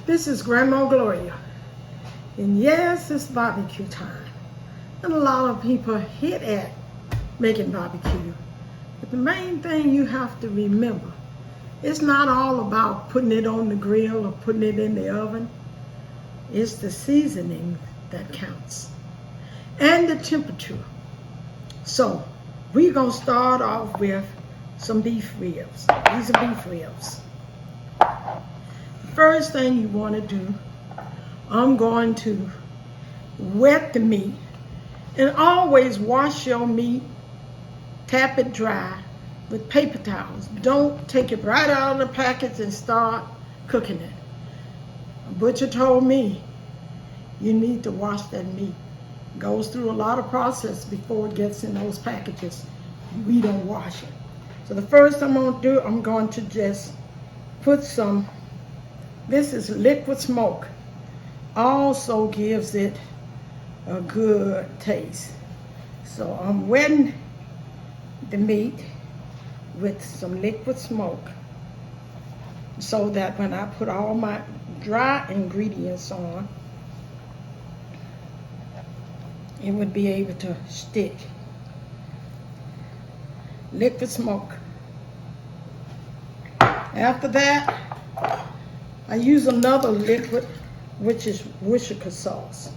This is GrandmaGloria, and yes, it's barbecue time. And a lot of people hit at making barbecue. But the main thing you have to remember, it's not all about putting it on the grill or putting it in the oven. It's the seasoning that counts, and the temperature. So we're gonna start off with some beef ribs. These are beef ribs. First thing you want to do, I'm going to wet the meat, and always wash your meat, tap it dry with paper towels. Don't take it right out of the package and start cooking it. A butcher told me you need to wash that meat. It goes through a lot of process before it gets in those packages. We don't wash it. So the first I'm going to do, I'm going to just put some, this is liquid smoke. Also gives it a good taste. So I'm wetting the meat with some liquid smoke so that when I put all my dry ingredients on, it would be able to stick. Liquid smoke. After that, I use another liquid, which is Worcestershire sauce.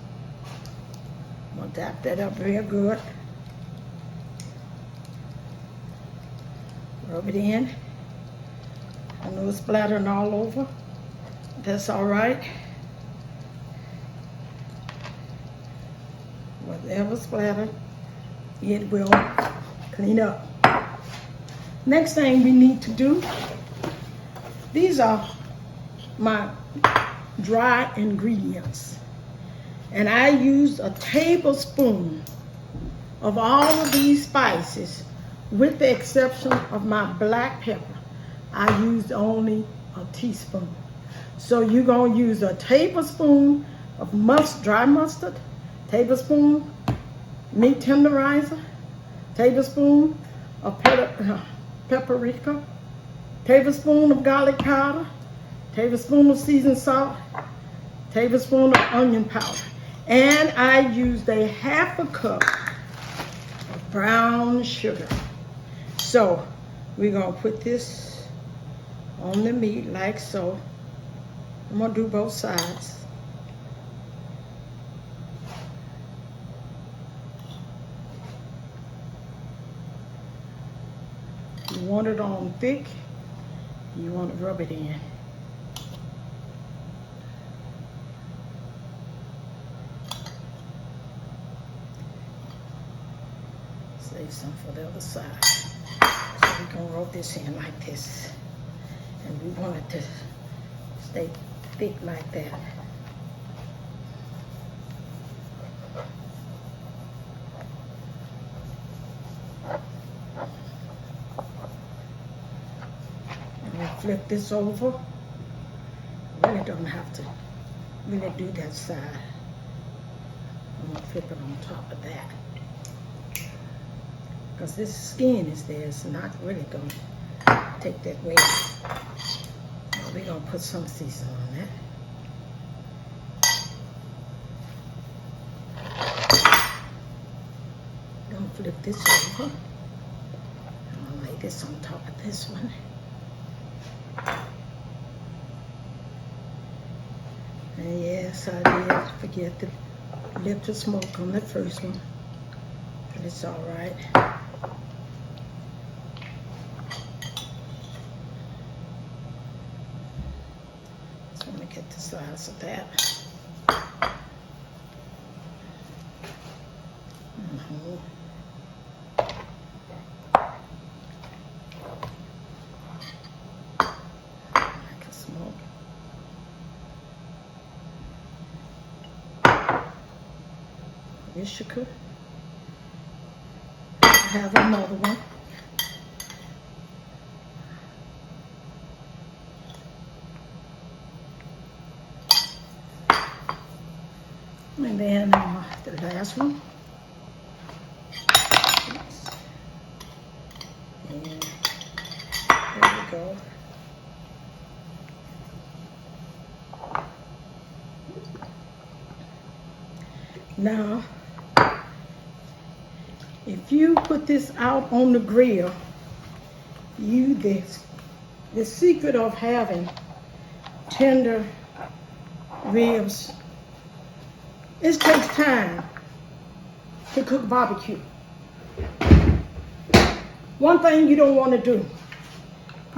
I'm gonna tap that up real good. Rub it in. I know it's splattering all over. That's all right. Whatever splattered, it will clean up. Next thing we need to do, these are my dry ingredients. And I used a tablespoon of all of these spices, with the exception of my black pepper. I used only a teaspoon. So you're gonna use a tablespoon of dry mustard, tablespoon meat tenderizer, tablespoon of paprika, tablespoon of garlic powder, tablespoon of seasoned salt, tablespoon of onion powder. And I used a half a cup of brown sugar. So we're gonna put this on the meat like so. I'm gonna do both sides. You want it on thick, you want to rub it in. Save some for the other side. So we're going to rub this in like this. And we want it to stay thick like that. And we flip this over. Really don't have to really do that side. I'm going to flip it on top of that. Because this skin is there, it's not really going to take that weight. Now we're going to put some seasoning on that. I'm going to flip this over. I'm going to lay this on top of this one. And yes, I did forget to lift the smoke on the first one. But it's all right. So let me get the size of that. Like a smoke. Wish you could. I have another one. And then the last one. And there we go. Now, if you put this out on the grill, the secret of having tender ribs, it takes time to cook barbecue. One thing you don't want to do,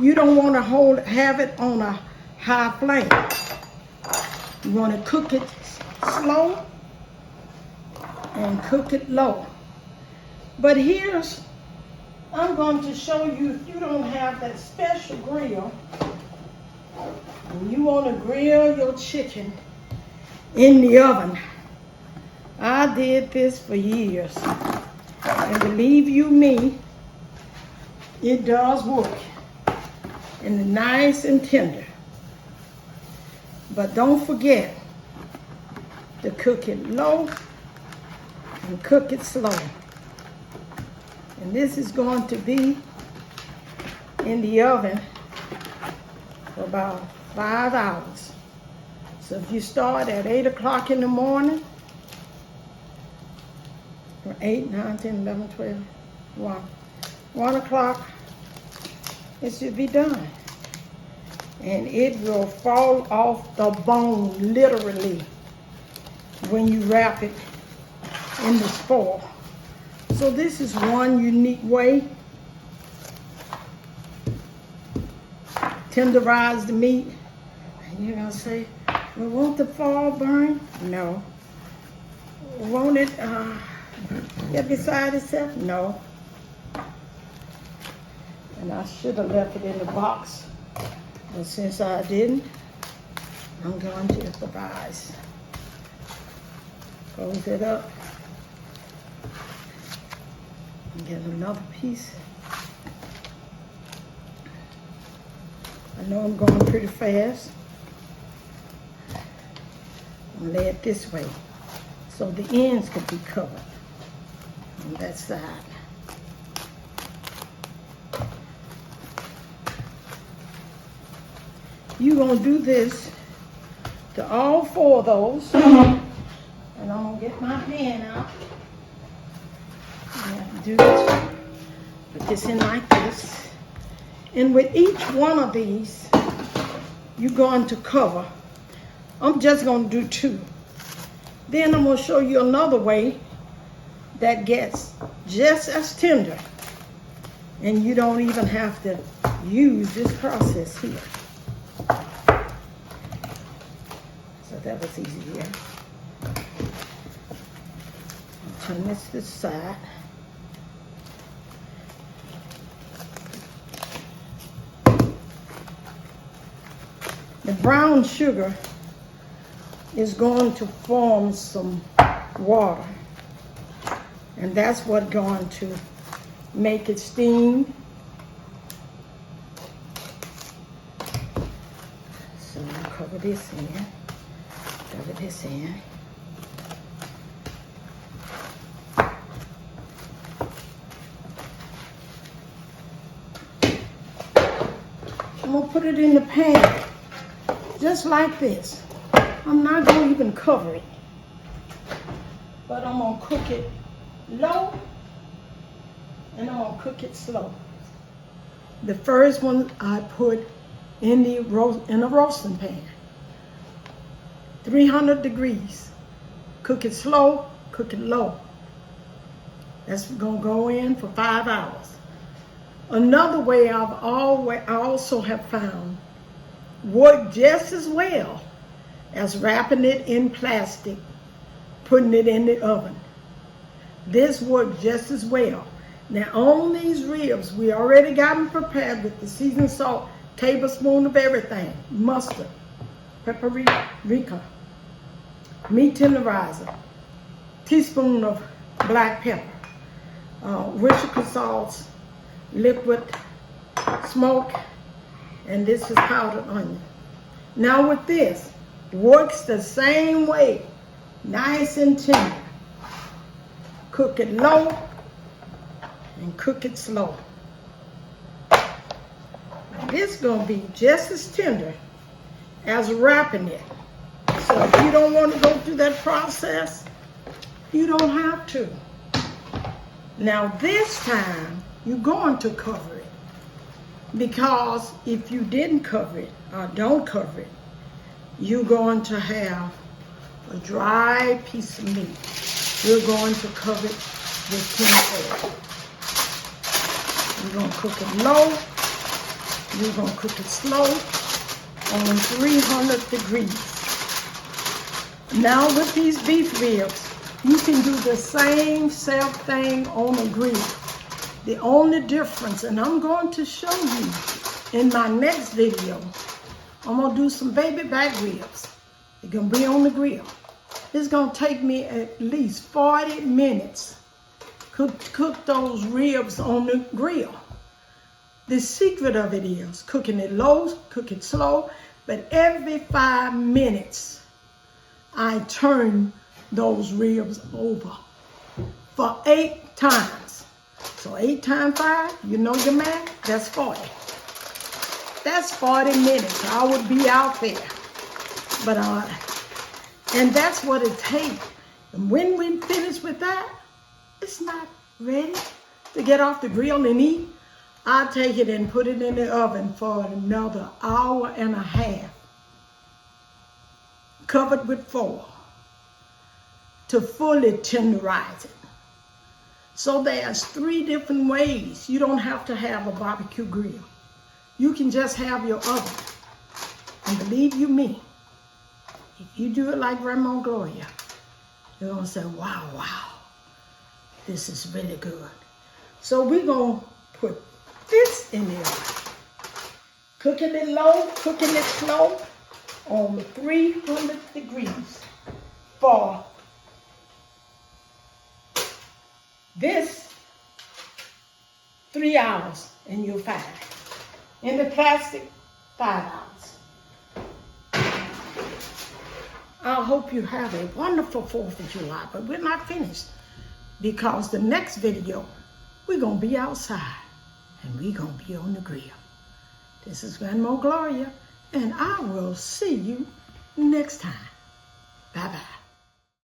you don't want to have it on a high flame. You want to cook it slow and cook it low. But I'm going to show you, if you don't have that special grill, and you want to grill your chicken in the oven. I did this for years, and believe you me, it does work, and it's nice and tender. But don't forget to cook it low and cook it slow. And this is going to be in the oven for about 5 hours. So if you start at 8 o'clock in the morning, or 8, 9, 10, 11, 12, 1 o'clock, it should be done. And it will fall off the bone, literally, when you wrap it in this foil. So this is one unique way. Tenderize the meat. And you're going to say, well, won't the foil burn? No. Won't it get beside itself? No. And I should have left it in the box. But since I didn't, I'm going to improvise. Close it up. And get another piece. I know I'm going pretty fast. And lay it this way so the ends can be covered on that side. You're going to do this to all 4 of those. And I'm going to get my pan out. You have to do this. Put this in like this. And with each one of these, you're going to cover. I'm just going to do 2. Then I'm going to show you another way that gets just as tender. And you don't even have to use this process here. So that was easy here. Turn this to the side. The brown sugar is going to form some water, and that's what's going to make it steam. So I'll cover this in, cover this in. I'm gonna put it in the pan, just like this. I'm not gonna even cover it, but I'm gonna cook it low and I'm gonna cook it slow. The first one I put in a roasting pan, 300 degrees. Cook it slow, cook it low. That's gonna go in for 5 hours. Another way I also have found work just as well as wrapping it in plastic, putting it in the oven. This works just as well. Now on these ribs, we already got them prepared with the seasoned salt, tablespoon of everything, mustard, paprika, meat tenderizer, teaspoon of black pepper, Worcestershire sauce, liquid smoke, and this is powdered onion. Now with this, works the same way, nice and tender. Cook it low and cook it slow. This is gonna be just as tender as wrapping it. So if you don't want to go through that process, You don't have to. Now this time, you're going to cover it. Because if you didn't cover it, or don't cover it, you're going to have a dry piece of meat. You're going to cover it with tin foil. You're going to cook it low. You're going to cook it slow on 300 degrees. Now with these beef ribs, you can do the same self thing on a grill. The only difference, and I'm going to show you in my next video, I'm going to do some baby back ribs. They're going to be on the grill. It's going to take me at least 40 minutes to cook those ribs on the grill. The secret of it is cooking it low, cook it slow, but every 5 minutes, I turn those ribs over for 8 times. So 8 times 5, you know your math, that's 40. That's 40 minutes. I would be out there. But, and that's what it takes. And when we finish with that, it's not ready to get off the grill and eat. I take it and put it in the oven for another hour and a half, covered with foil, to fully tenderize it. So there's 3 different ways. You don't have to have a barbecue grill. You can just have your oven. And believe you me, if you do it like GrandmaGloria, you're going to say, wow, wow, this is really good. So we're going to put this in there. Cooking it low, cooking it slow on 300 degrees for this 3 hours, and you're fine. In the plastic, 5 hours. I hope you have a wonderful 4th of July, but we're not finished, because the next video, we're going to be outside, and we're going to be on the grill. This is GrandmaGloria, and I will see you next time. Bye-bye.